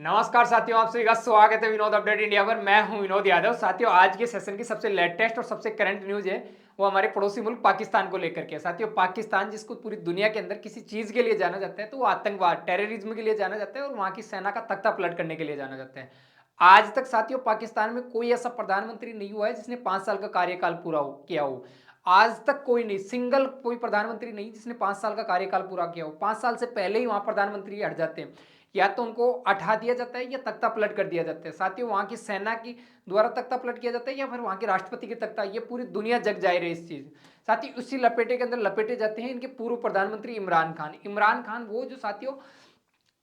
नमस्कार साथियों, आप सभी का स्वागत है विनोद अपडेट इंडिया पर। मैं हूं विनोद यादव। साथियों, आज के सेशन की सबसे लेटेस्ट और सबसे करंट न्यूज है वो हमारे पड़ोसी मुल्क पाकिस्तान को लेकर के। साथियों, पाकिस्तान जिसको पूरी दुनिया के अंदर किसी चीज के लिए जाना जाता है तो वो आतंकवाद, टेररिज्म के लिए जाना जाता है और वहां की सेना का तख्ता पलट करने के लिए जाना जाता है। आज तक साथियों पाकिस्तान में कोई ऐसा प्रधानमंत्री नहीं हुआ है जिसने 5 साल का कार्यकाल पूरा किया हो। आज तक कोई नहीं, सिंगल कोई प्रधानमंत्री नहीं जिसने 5 साल का कार्यकाल पूरा किया हो। 5 साल से पहले ही वहां प्रधानमंत्री हट जाते हैं, या तो उनको हटा दिया जाता है या तख्ता पलट कर दिया जाता है। साथियों, वहां की सेना की द्वारा तख्ता पलट किया जाता है या फिर वहां के राष्ट्रपति के तख्ता। ये पूरी दुनिया जग जाए रही इस चीज। साथियों, उसी लपेटे के अंदर लपेटे जाते हैं इनके पूर्व प्रधानमंत्री इमरान खान। इमरान खान वो जो साथियों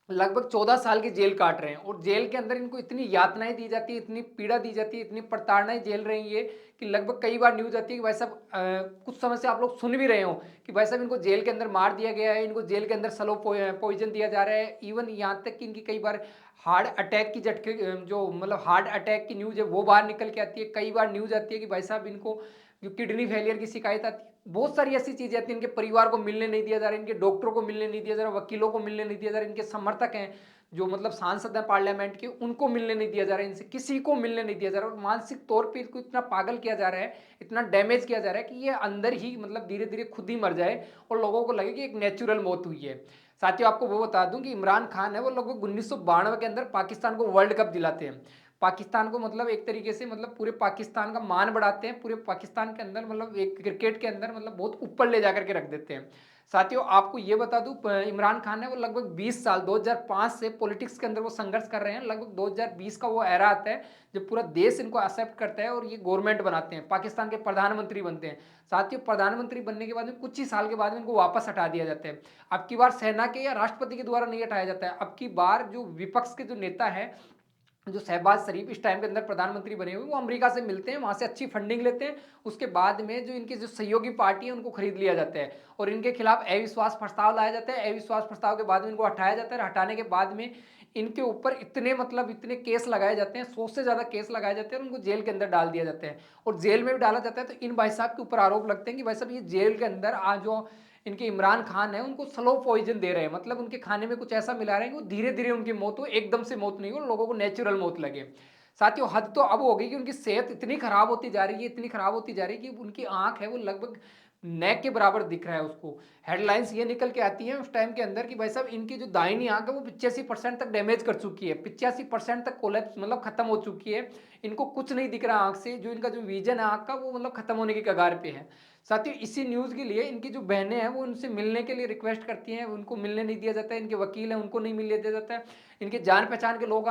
लगभग 14 साल की जेल काट रहे हैं और जेल के अंदर इनको इतनी यातनाएं दी जाती है, इतनी पीड़ा दी जाती है, इतनी प्रताड़नाएं झेल रही है ये कि लगभग कई बार न्यूज आती है कि भाई साहब कुछ समय से आप लोग सुन भी रहे हो कि भाई साहब इनको जेल के अंदर मार दिया गया है, इनको जेल के अंदर स्लो पॉइजन दिया जा रहा है। इवन यहाँ तक कि इनकी कई बार हार्ट अटैक की झटके जो मतलब हार्ट अटैक की न्यूज है वो बाहर निकल के आती है। कई बार न्यूज आती है कि भाई साहब इनको जो किडनी फेलियर की शिकायत आती है। बहुत सारी ऐसी चीजें आती हैं, इनके परिवार को मिलने नहीं दिया जा रहा, इनके डॉक्टरों को मिलने नहीं दिया जा रहा, वकीलों को मिलने नहीं दिया जा रहा, इनके समर्थक हैं जो मतलब सांसद हैं पार्लियामेंट के उनको मिलने नहीं दिया जा रहा है, इनसे किसी को मिलने नहीं दिया जा रहा है। और मानसिक तौर पे इसको इतना पागल किया जा रहा है, इतना डैमेज किया जा रहा है कि ये अंदर ही मतलब धीरे धीरे खुद ही मर जाए और लोगों को लगे कि एक नेचुरल मौत हुई है। साथियों, आपको वो बता दूं कि इमरान खान है वो लगभग 1992 के अंदर पाकिस्तान को वर्ल्ड कप दिलाते हैं। पाकिस्तान को मतलब एक तरीके से मतलब पूरे पाकिस्तान का मान बढ़ाते हैं, पूरे पाकिस्तान के अंदर मतलब एक क्रिकेट के अंदर मतलब बहुत ऊपर ले जाकर के रख देते हैं। साथियों, आपको ये बता दूं इमरान खान है वो लगभग 20 साल 2005 से पॉलिटिक्स के अंदर वो संघर्ष कर रहे हैं। लगभग 2020 का वो एरा आता है जब पूरा देश इनको एक्सेप्ट करता है और ये गवर्नमेंट बनाते हैं, पाकिस्तान के प्रधानमंत्री बनते हैं। साथियों, प्रधानमंत्री बनने के बाद में कुछ ही साल के बाद में इनको वापस हटा दिया जाता है। अब की बार सेना के या राष्ट्रपति के द्वारा नहीं हटाया जाता है, अब की बार जो विपक्ष के जो नेता है, जो शहबाज शरीफ इस टाइम के अंदर प्रधानमंत्री बने हुए, वो अमेरिका से मिलते हैं, वहां से अच्छी फंडिंग लेते हैं। उसके बाद में जो इनकी जो सहयोगी पार्टी है उनको खरीद लिया जाता है और इनके खिलाफ अविश्वास प्रस्ताव लाया जाता है। अविश्वास प्रस्ताव के बाद में इनको हटाया जाता है। हटाने के बाद में इनके ऊपर इतने मतलब इतने केस लगाए जाते हैं, 100 से ज्यादा केस लगाए जाते हैं और उनको जेल के अंदर डाल दिया जाता है। और जेल में भी डाला जाता है तो इन भाई साहब के ऊपर आरोप लगते हैं कि भाई साहब ये जेल के अंदर आज जो इनके इमरान खान है उनको स्लो पॉइजन दे रहे हैं, मतलब उनके खाने में कुछ ऐसा मिला रहे हैं कि वो धीरे धीरे उनकी मौत हो, एकदम से मौत नहीं हो, लोगों को नेचुरल मौत लगे। साथियों, हद तो अब हो गई कि उनकी सेहत इतनी खराब होती जा रही है, इतनी खराब होती जा रही है कि उनकी आंख है वो लगभग नेक के बराबर दिख रहा है उसको। हेडलाइंस ये निकल के आती हैं उस टाइम के अंदर कि भाई साहब इनकी जो दाहिनी आंख है वो 85% तक डैमेज कर चुकी है, 85% तक कोलैप्स मतलब खत्म हो चुकी है। इनको कुछ नहीं दिख रहा आंख से, जो इनका जो विजन है आंख का वो मतलब खत्म होने की कगार पे है। साथियों, इसी न्यूज के लिए इनकी जो बहनें हैं वो उनसे मिलने के लिए रिक्वेस्ट करती हैं, उनको मिलने नहीं दिया जाता है। इनके वकील हैं उनको नहीं मिलने दिया जाता है। इनके जान पहचान के लोग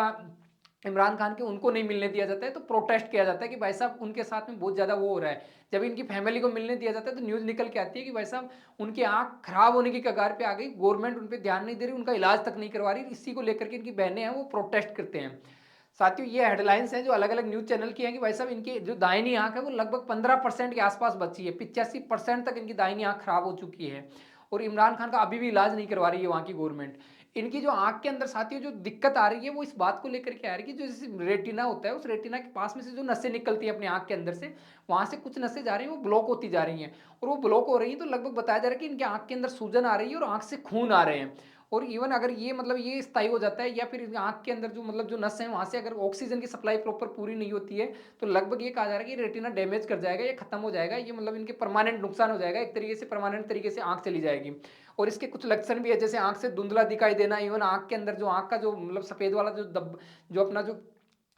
इमरान खान के उनको नहीं मिलने दिया जाता है। तो प्रोटेस्ट किया जाता है कि भाई साहब उनके साथ में बहुत ज़्यादा वो हो रहा है। जब इनकी फैमिली को मिलने दिया जाता है तो न्यूज़ निकल के आती है कि भाई साहब उनकी आंख खराब होने की कगार पे आ गई, गवर्नमेंट उन पर ध्यान नहीं दे रही, उनका इलाज तक नहीं करवा रही। इसी को लेकर के इनकी बहनें हैं वो प्रोटेस्ट करते हैं। साथियों, ये हेडलाइंस हैं जो अलग अलग न्यूज चैनल की हैं कि भाई साहब इनकी जो दाहिनी आंख है वो लगभग 15% के आसपास बची है, 85% तक इनकी दाहिनी आंख खराब हो चुकी है और इमरान खान का अभी भी इलाज नहीं करवा रही है वहां की गवर्नमेंट। इनकी जो आंख के अंदर साथियों जो दिक्कत आ रही है वो इस बात को लेकर के आ रही है कि जो जैसे रेटिना होता है उस रेटिना के पास में से जो नसें निकलती हैं अपने आंख के अंदर से, वहां से कुछ नसें जा रही हैं वो ब्लॉक होती जा रही हैं। और वो ब्लॉक हो रही हैं तो लगभग बताया जा रहा है कि इनके आंख के अंदर सूजन आ रही है और आंख से खून आ रहे हैं। और इवन अगर ये मतलब ये स्थायी हो जाता है या फिर आंख के अंदर जो मतलब जो नस है वहां से अगर ऑक्सीजन की सप्लाई प्रॉपर पूरी नहीं होती है तो लगभग ये कहा जा रहा है कि रेटिना डैमेज कर जाएगा, ये खत्म हो जाएगा, ये मतलब इनके परमानेंट नुकसान हो जाएगा, एक तरीके से परमानेंट तरीके से आंख चली जाएगी। और इसके कुछ लक्षण भी है जैसे आंख से धुंधला दिखाई देना, इवन आंख के अंदर जो आंख का जो मतलब सफेद वाला जो अपना जो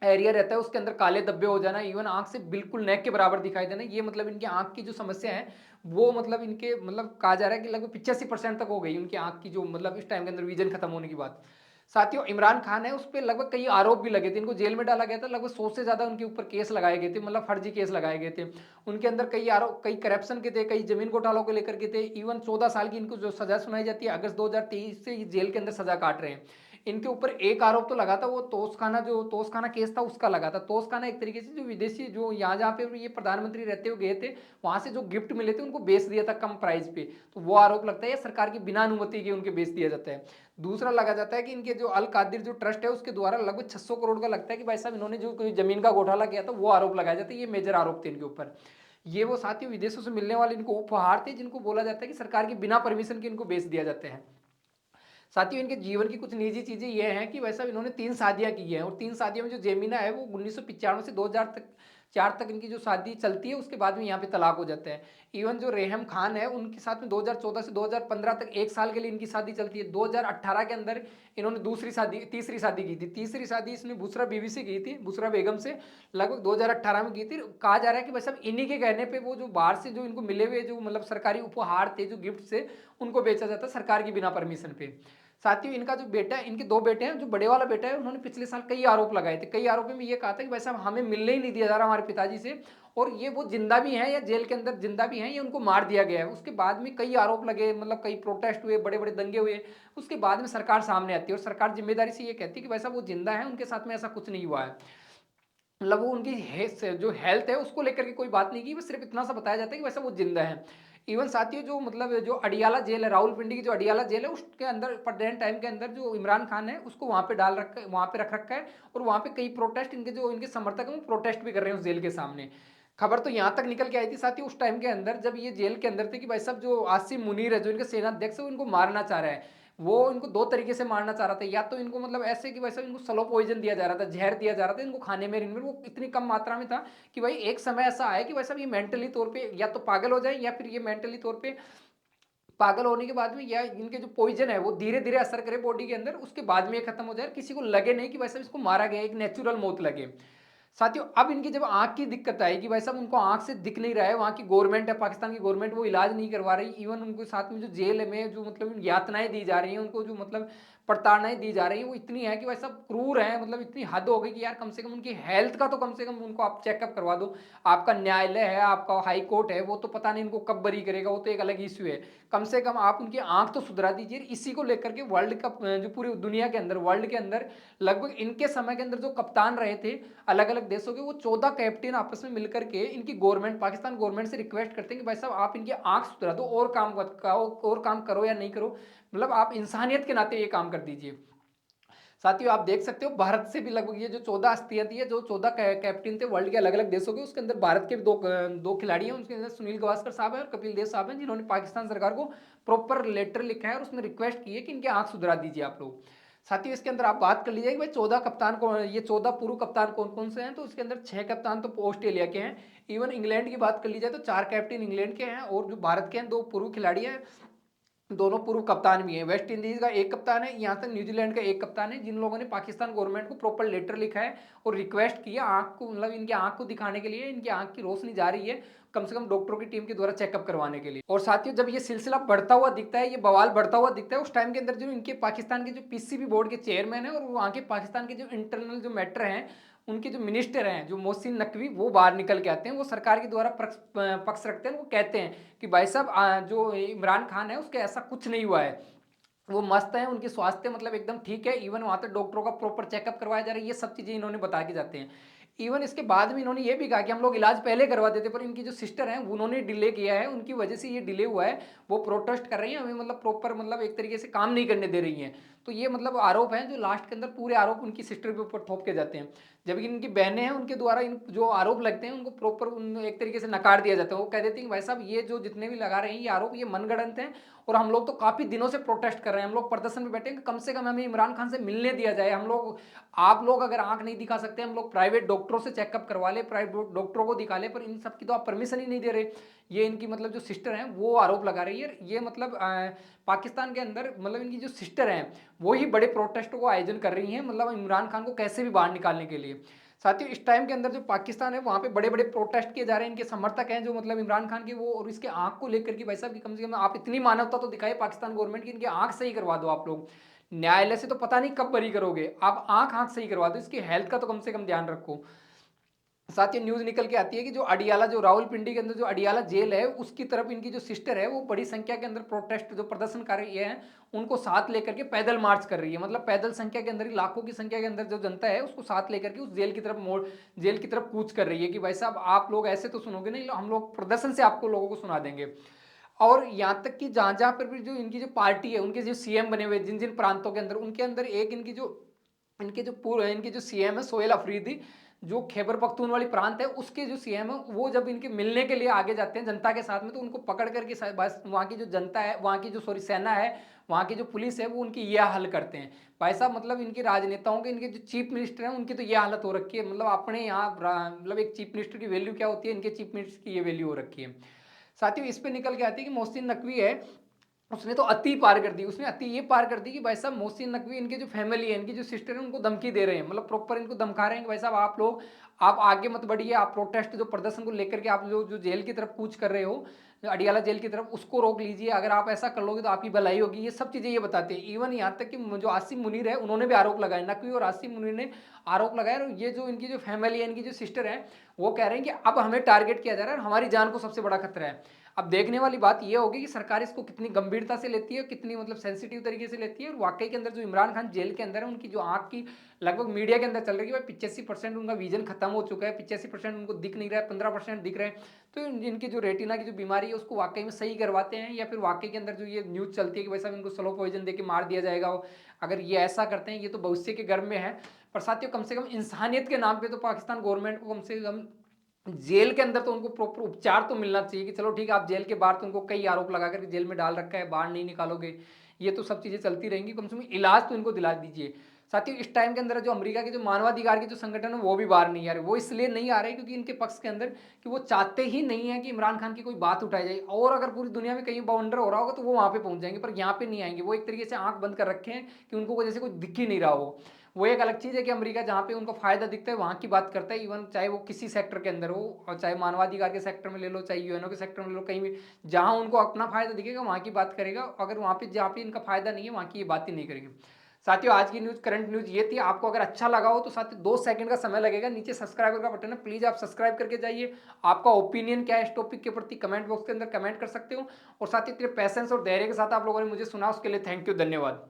एरिया रहता है उसके अंदर काले धब्बे हो जाना, इवन आंख से बिल्कुल नेक के बराबर दिखाई देना। ये मतलब इनकी आंख की जो समस्या है वो मतलब इनके मतलब कहा जा रहा है कि लगभग 85% तक हो गई उनकी आंख की जो मतलब इस टाइम के अंदर विजन खत्म होने की बात। साथियों, इमरान खान है उस पर लगभग कई आरोप भी लगे थे, इनको जेल में डाला गया था, लगभग 100 से ज्यादा उनके ऊपर केस लगाए गए थे, मतलब फर्जी केस लगाए गए थे। उनके अंदर कई आरोप, कई करप्शन के थे, कई जमीन घोटालों को लेकर के थे। इवन 14 साल की इनको जो सजा सुनाई जाती है, अगस्त 2023 से ये जेल के अंदर सजा काट रहे हैं। इनके ऊपर एक आरोप तो लगा था, वो तोसखाना जो तोसखाना केस था उसका लगा था। तोसखाना एक तरीके से जो विदेशी जो यहाँ जहाँ पे ये प्रधानमंत्री रहते हुए गए थे वहां से जो गिफ्ट मिले थे उनको बेच दिया था कम प्राइस पे, तो वो आरोप लगता है ये सरकार की बिना अनुमति के उनके बेच दिया जाता है। दूसरा लगा जाता है कि इनके जो अल कादिर जो ट्रस्ट है उसके द्वारा लगभग 600 करोड़ का लगता है कि भाई साहब इन्होंने जो कोई जमीन का घोटाला किया था वो आरोप लगाया जाता है। ये मेजर आरोप थे इनके ऊपर। ये वो साथियों विदेशों से मिलने वाले इनको उपहार थे जिनको बोला जाता है कि सरकार की बिना परमिशन के इनको बेच दिया जाते हैं। साथियों इनके जीवन की कुछ निजी चीज़ें ये हैं कि वैसा इन्होंने 3 शादियाँ की हैं और 3 शादियों में जो जेमिना है वो 1995 से 2004 तक इनकी जो शादी चलती है, उसके बाद में यहाँ पे तलाक हो जाता है। इवन जो रेहम खान है उनके साथ में 2014 से 2015 तक 1 साल के लिए इनकी शादी चलती है। 2018 के अंदर इन्होंने तीसरी शादी की थी। तीसरी शादी इसने बुशरा बीवी से की थी, बुशरा बेगम से, लगभग 2018 में की थी। कहा जा रहा है कि बस अब इन्हीं के कहने पे वो जो बाहर से जो इनको मिले हुए जो मतलब सरकारी उपहार थे, जो गिफ्ट थे, उनको बेचा जाता है सरकार की बिना परमिशन पे। साथियों इनका जो बेटा है, इनके 2 बेटे हैं, जो बड़े वाला बेटा है उन्होंने पिछले साल कई आरोप लगाए थे। कई आरोपों में ये कहा था कि भाई साहब हमें मिलने ही नहीं दिया जा रहा हमारे पिताजी से, और ये वो जिंदा भी हैं या जेल के अंदर जिंदा भी हैं, ये उनको मार दिया गया है। उसके बाद में कई आरोप लगे, मतलब कई प्रोटेस्ट हुए, बड़े बड़े दंगे हुए। उसके बाद में सरकार सामने आती है और सरकार जिम्मेदारी से ये कहती है कि भाई साहब वो जिंदा है, उनके साथ में ऐसा कुछ नहीं हुआ है। मतलब वो उनकी जो हेल्थ है उसको लेकर के कोई बात नहीं की, बस सिर्फ इतना सा बताया जाता है कि वैसा वो जिंदा है। इवन साथियों जो मतलब जो अडियाला जेल है, रावलपिंडी की जो अडियाला जेल है, उसके अंदर प्रेजेंट टाइम के अंदर जो इमरान खान है उसको वहां पे डाल रखा है, वहां पे रख रखा है। और वहां पे कई प्रोटेस्ट इनके समर्थक हैं वो प्रोटेस्ट भी कर रहे हैं उस जेल के सामने। खबर तो यहाँ तक निकल के आई थी साथियों उस टाइम के अंदर जब ये जेल के अंदर थे कि भाई साहब जो आसिम मुनीर है, जो इनके सेनाध्यक्ष है, वो इनको मारना चाह रहा है। वो इनको 2 तरीके से मारना चाह रहा था, या तो इनको मतलब ऐसे कि वैसे इनको स्लो पॉइजन दिया जा रहा था, जहर दिया जा रहा था इनको खाने में, इनमें वो इतनी कम मात्रा में था कि भाई एक समय ऐसा आया कि वैसा ये मेंटली तौर पे या तो पागल हो जाए, या फिर ये मेंटली तौर पे पागल होने के बाद में या इनके जो पॉइजन है वो धीरे धीरे असर करे बॉडी के अंदर, उसके बाद में ये खत्म हो जाए, किसी को लगे नहीं कि वैसा इसको मारा गया, एक नेचुरल मौत लगे। साथियों अब इनकी जब आंख की दिक्कत आई कि भाई साहब उनको आंख से दिख नहीं रहा है, वहाँ की गवर्नमेंट है, पाकिस्तान की गवर्नमेंट वो इलाज नहीं करवा रही। इवन उनको साथ में जो जेल में जो मतलब यातनाएं दी जा रही हैं, उनको जो मतलब प्रताड़नाएं दी जा रही हैं, वो इतनी है कि भाई साहब क्रूर है, मतलब इतनी हद हो गई कि यार कम से कम उनकी हेल्थ का तो कम से कम उनको आप चेकअप करवा दो। आपका न्यायालय है, आपका हाई कोर्ट है, वो तो पता नहीं इनको कब बरी करेगा, वो तो एक अलग इश्यू है। कम से कम आप उनकी आंख तो सुधरा दीजिए। इसी को लेकर के वर्ल्ड कप जो पूरी दुनिया के अंदर, वर्ल्ड के अंदर लगभग इनके समय के अंदर जो कप्तान रहे थे अलग अलग देशों के, वो 14 कैप्टन आपस में मिलकर के इनकी गवर्नमेंट, पाकिस्तान गवर्नमेंट से रिक्वेस्ट करते हैं कि भाई साहब आप इनकी आंख सुधरा दो, और काम करो या नहीं करो, मतलब आप इंसानियत के नाते ये काम कर दीजिए। साथियों आप देख सकते हो भारत से भी लगभग ये जो 14 अस्थियां थी, जो 14 कैप्टन थे वर्ल्ड के अलग अलग देशों के, उसके अंदर भारत के भी दो खिलाड़ी हैं। उसके अंदर सुनील गावस्कर साहब हैं और कपिल देव साहब हैं, जिन्होंने पाकिस्तान सरकार को प्रॉपर लेटर लिखा है और उसमें रिक्वेस्ट की है कि इनकी आंख सुधरा दीजिए आप लोग। साथियों इसके अंदर आप बात कर लीजिए कि भाई 14 कप्तान कौन, ये 14 पूर्व कप्तान कौन कौन से हैं, तो इसके अंदर 6 कप्तान तो ऑस्ट्रेलिया के हैं। इवन इंग्लैंड की बात कर ली जाए तो 4 कैप्टन इंग्लैंड के हैं, और जो भारत के हैं 2 पूर्व खिलाड़ी हैं, दोनों पूर्व कप्तान भी हैं। वेस्ट इंडीज का एक कप्तान है, यहाँ तक न्यूजीलैंड का एक कप्तान है, जिन लोगों ने पाकिस्तान गवर्नमेंट को प्रॉपर लेटर लिखा है और रिक्वेस्ट किया आंख को, मतलब इनकी आंख को दिखाने के लिए, इनकी आंख की रोशनी जा रही है कम से कम डॉक्टरों की टीम के द्वारा चेकअप करवाने के लिए। और साथियों जब ये सिलसिला बढ़ता हुआ दिखता है, ये बवाल बढ़ता हुआ दिखता है, उस टाइम के अंदर जो इनके पाकिस्तान के जो पीसीबी बोर्ड के चेयरमैन है और वहाँ के पाकिस्तान के जो इंटरनल जो मैटर हैं, उनके जो मिनिस्टर हैं जो मोहसिन नकवी, वो बाहर निकल के आते हैं, वो सरकार के द्वारा पक्ष रखते हैं। वो कहते हैं कि भाई साहब जो इमरान खान है उसके ऐसा कुछ नहीं हुआ है, वो मस्त है, उनकी स्वास्थ्य मतलब एकदम ठीक है। इवन वहाँ तक डॉक्टरों का प्रॉपर चेकअप करवाया जा रहा है, ये सब चीज़ें इन्होंने बता के जाते हैं। इवन इसके बाद में इन्होंने ये भी कहा कि हम लोग इलाज पहले करवा देते, पर इनकी जो सिस्टर हैं उन्होंने डिले किया है, उनकी वजह से ये डिले हुआ है। वो प्रोटेस्ट कर रही हैं, हमें मतलब प्रॉपर मतलब एक तरीके से काम नहीं करने दे रही हैं। तो ये मतलब आरोप हैं जो लास्ट के अंदर पूरे आरोप उनकी सिस्टर के ऊपर थोप के जाते हैं, जबकि इनकी बहनें हैं उनके द्वारा इन जो आरोप लगते हैं उनको प्रॉपर एक तरीके से नकार दिया जाता है। वो कह देती हैं कि भाई साहब ये जो जितने भी लगा रहे हैं ये आरोप, ये मनगढ़ंत हैं, और हम लोग तो काफ़ी दिनों से प्रोटेस्ट कर रहे हैं, हम लोग प्रदर्शन में बैठे हैं, कम से कम हमें इमरान खान से मिलने दिया जाए। हम लोग, आप लोग अगर आंख नहीं दिखा सकते, हम लोग प्राइवेट डॉक्टरों से चेकअप करवा ले, प्राइवेट डॉक्टरों को दिखा ले, पर इन सब की तो आप परमिशन ही नहीं दे रहे। ये इनकी मतलब जो सिस्टर हैं वो आरोप लगा रही है। ये मतलब पाकिस्तान के अंदर मतलब इनकी जो सिस्टर हैं वो ही बड़े प्रोटेस्टों को आयोजन कर रही हैं, मतलब इमरान खान को कैसे भी बाहर निकालने के लिए। साथियों इस टाइम के अंदर जो पाकिस्तान है वहाँ पे बड़े बड़े प्रोटेस्ट किए जा रहे हैं, इनके समर्थक हैं जो मतलब इमरान खान के वो, और इसके आंख को लेकर के भाई साहब की कम से कम आप इतनी मानवता तो दिखाए पाकिस्तान गवर्नमेंट की, इनकी आंख सही करवा दो आप लोग। न्यायालय से तो पता नहीं कब बरी करोगे, आप आंख आंख सही करवा दो, इसकी हेल्थ का तो कम से कम ध्यान रखो। साथ ही न्यूज निकल के आती है कि जो अडियाला, जो रावलपिंडी के अंदर जो अडियाला जेल है, उसकी तरफ इनकी जो सिस्टर है वो बड़ी संख्या के अंदर प्रोटेस्ट जो प्रदर्शन कर रही है उनको साथ लेकर के पैदल मार्च कर रही है। मतलब पैदल संख्या के अंदर ही, लाखों की संख्या के अंदर जो जनता है उसको साथ लेकर के उस जेल की तरफ जेल की तरफ कूच कर रही है कि भाई साहब आप लोग ऐसे तो सुनोगे नहीं, हम लोग प्रदर्शन से आपको लोगों को सुना देंगे। और यहाँ तक कि जहाँ जहाँ पर भी जो इनकी जो पार्टी है, उनके जो सीएम बने हुए जिन जिन प्रांतों के अंदर, उनके अंदर एक इनके जो सीएम है सोहेल अफरीदी, जो खैबर पख्तूनवाली प्रांत है उसके जो सीएम है, वो जब इनके मिलने के लिए आगे जाते हैं जनता के साथ में, तो उनको पकड़ करके बस वहाँ की जो जनता है, वहाँ की जो सॉरी सेना है, वहाँ की जो पुलिस है वो उनकी यह हल करते हैं। भाई साहब मतलब इनके राजनेताओं के, इनके जो चीफ मिनिस्टर हैं उनकी तो ये हालत हो रखी है। मतलब अपने यहाँ मतलब एक चीफ मिनिस्टर की वैल्यू क्या होती है, इनके चीफ मिनिस्टर की ये वैल्यू हो रखी है। साथियों इस पे निकल के आती है कि मोहसिन नकवी है, उसने तो अति पार कर दी। उसने अति ये पार कर दी कि भाई साहब मोहसिन नकवी, इनके जो फैमिली है, इनकी जो सिस्टर है, उनको धमकी दे रहे हैं। मतलब प्रॉपर इनको धमका रहे हैं कि भाई साहब आप लोग, आप आगे मत बढ़िए, आप प्रोटेस्ट जो प्रदर्शन को लेकर के आप लोग जो जेल की तरफ कूच कर रहे हो, अडियाला जेल की तरफ, उसको रोक लीजिए। अगर आप ऐसा कर लोगे तो आपकी भलाई होगी। ये सब चीजें ये बताते हैं। इवन यहाँ तक कि जो आसिम मुनीर है उन्होंने भी आरोप लगाया, नकवी और आसिम मुनीर ने आरोप लगाया। और ये जो इनकी जो फैमिली है, इनकी जो सिस्टर है, वो कह रहे हैं कि अब हमें टारगेट किया जा रहा है और हमारी जान को सबसे बड़ा खतरा है। अब देखने वाली बात यह होगी कि सरकार इसको कितनी गंभीरता से लेती है, कितनी मतलब सेंसिटिव तरीके से लेती है। और वाकई के अंदर जो इमरान खान जेल के अंदर है, उनकी जो आंख की लगभग मीडिया के अंदर चल रही है, 85% उनका विजन खत्म हो चुका है, 85% उनको दिख नहीं रहा है, 15% दिख रहा है। तो इनकी जो रेटिना की जो बीमारी है उसको वाकई में सही करवाते हैं, या फिर वाकई के अंदर जो ये न्यूज़ चलती है कि वैसा इनको स्लो पॉइजन दे के मार दिया जाएगा, अगर ये ऐसा करते हैं, ये तो भविष्य के गर्भ में है। पर साथियों कम से कम इंसानियत के नाम पे तो पाकिस्तान गवर्नमेंट को कम से कम जेल के अंदर तो उनको प्रॉपर उपचार तो मिलना चाहिए। कि चलो ठीक है, आप जेल के बाहर तो उनको कई आरोप लगा करके जेल में डाल रखा है, बाहर नहीं निकालोगे, ये तो सब चीज़ें चलती रहेंगी, कम से कम इलाज तो इनको दिला दीजिए। साथियों इस टाइम के अंदर जो अमेरिका के जो मानवाधिकार के जो संगठन है वो भी बाहर नहीं आ रहे। वो इसलिए नहीं आ रहे क्योंकि इनके पक्ष के अंदर कि वो चाहते ही नहीं है कि इमरान खान की कोई बात उठाई जाए। और अगर पूरी दुनिया में कहीं बाउंडर हो रहा होगा तो वो वहाँ पे पहुंच जाएंगे, पर यहाँ पे नहीं आएंगे। वो एक तरीके से आंख बंद कर रखे हैं कि उनको जैसे कोई दिख ही नहीं रहा हो। वो एक अलग चीज़ है कि अमेरिका जहाँ पे उनको फायदा दिखता है वहाँ की बात करता है। इवन चाहे वो किसी सेक्टर के अंदर हो, और चाहे मानवाधिकार के सेक्टर में ले लो, चाहे यूएनओ के सेक्टर में ले लो, कहीं भी जहाँ उनको अपना फायदा दिखेगा वहाँ की बात करेगा। अगर वहाँ पे जहाँ पे इनका फायदा नहीं है वहाँ की ये बात ही नहीं करेंगे। साथियों आज की न्यूज़, करंट न्यूज़ ये थी। आपको अगर अच्छा लगा हो तो साथियों 2 सेकंड का समय लगेगा, नीचे सब्सक्राइबर का बटन है, प्लीज़ आप सब्सक्राइब करके जाइए। आपका ओपिनियन क्या है इस टॉपिक के प्रति कमेंट बॉक्स के अंदर कमेंट कर सकते हो। और साथ ही इतने पैसेंस और धैर्य के साथ आप लोगों ने मुझे सुना, उसके लिए थैंक यू, धन्यवाद।